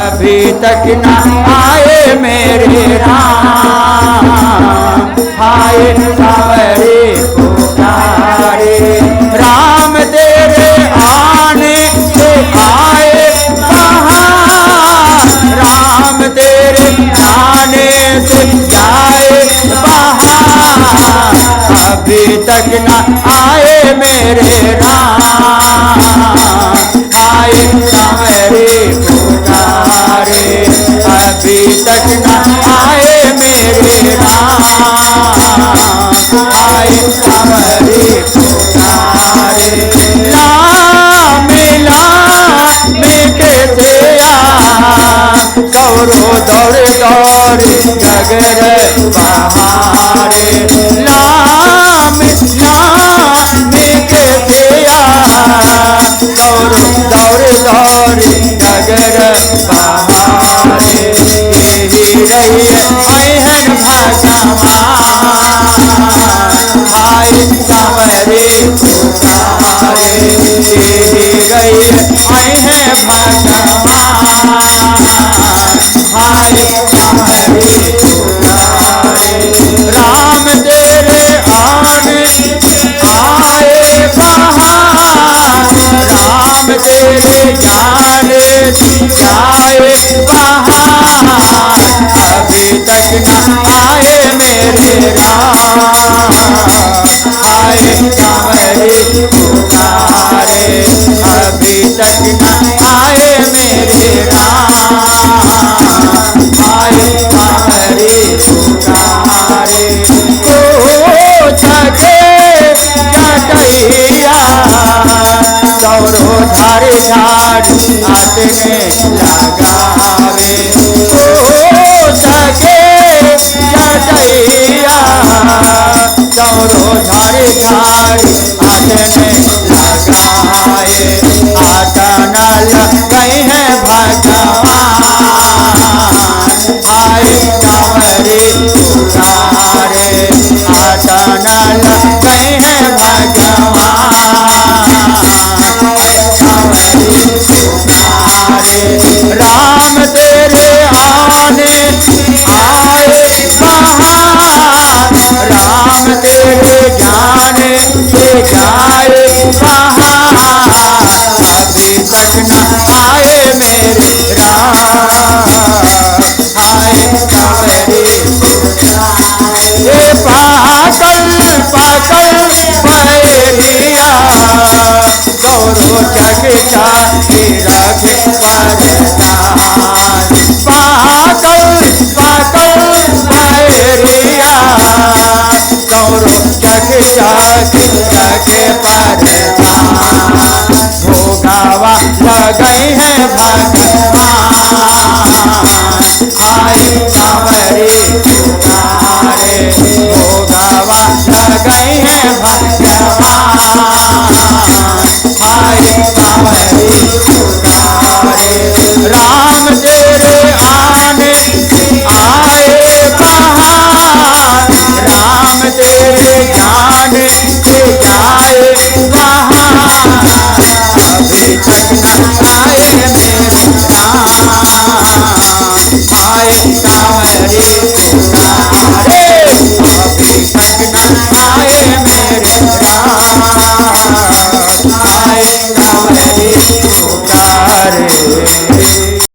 अभी तक न आए मेरे राम। हाय सांवरे पुकारे राम तेरे आने से आए बहार। राम तेरे आने से आए बहार। अभी तक न आए मेरे राम। हाय सांवरे पुकारे अभी तक न आए मेरे राम। हाय सांवरे पुकारे लाम कैसे गौरो दौड़ दौड़ नगर बहारे। लाम कैसे गौरो दौड़ दौड़ नगर बहारे। यही रही महन भगवान। हाय सांवरे पुकारे यही रही महन भगवान। हाय सांवरे पुकारे राम तेरे आने आए बहार। राम तेरे जाने आए बहार। अभी तक न आए मेरे राम। हाय सांवरे पुकारे अभी तक न आए मेरे राम। हाय सांवरे पुकारे को जगे जटैया गौरो झाड़ी झाड़ी आटने लगावे। को जगे जटैया गौरो झाड़ी झाड़ी आटने लगाए। आटा न लगई है भगवान। हाय सांवरे पुकारे आटा न लगई है भगवान। सांवरे पुकारे राम तेरे आने आए बहार। राम तेरे जाने से जाए बहार। अभी तक न आए मेरे राम। हाय सांवरे पुकारे पागल पागल भैरिया गौरो जग जाति रखे परदान। पागल पागल भैरिया गौरो जग जाति रखे परदान। भोगावा लगई है भगवान। हाय सांवरे पुकारे भोगावा लगई है भगवान। हाय सांवरे पुकारे राम तेरे आने आए बहार। राम तेरे जाने से जाए बहार। अभी तक न आए मेरे राम।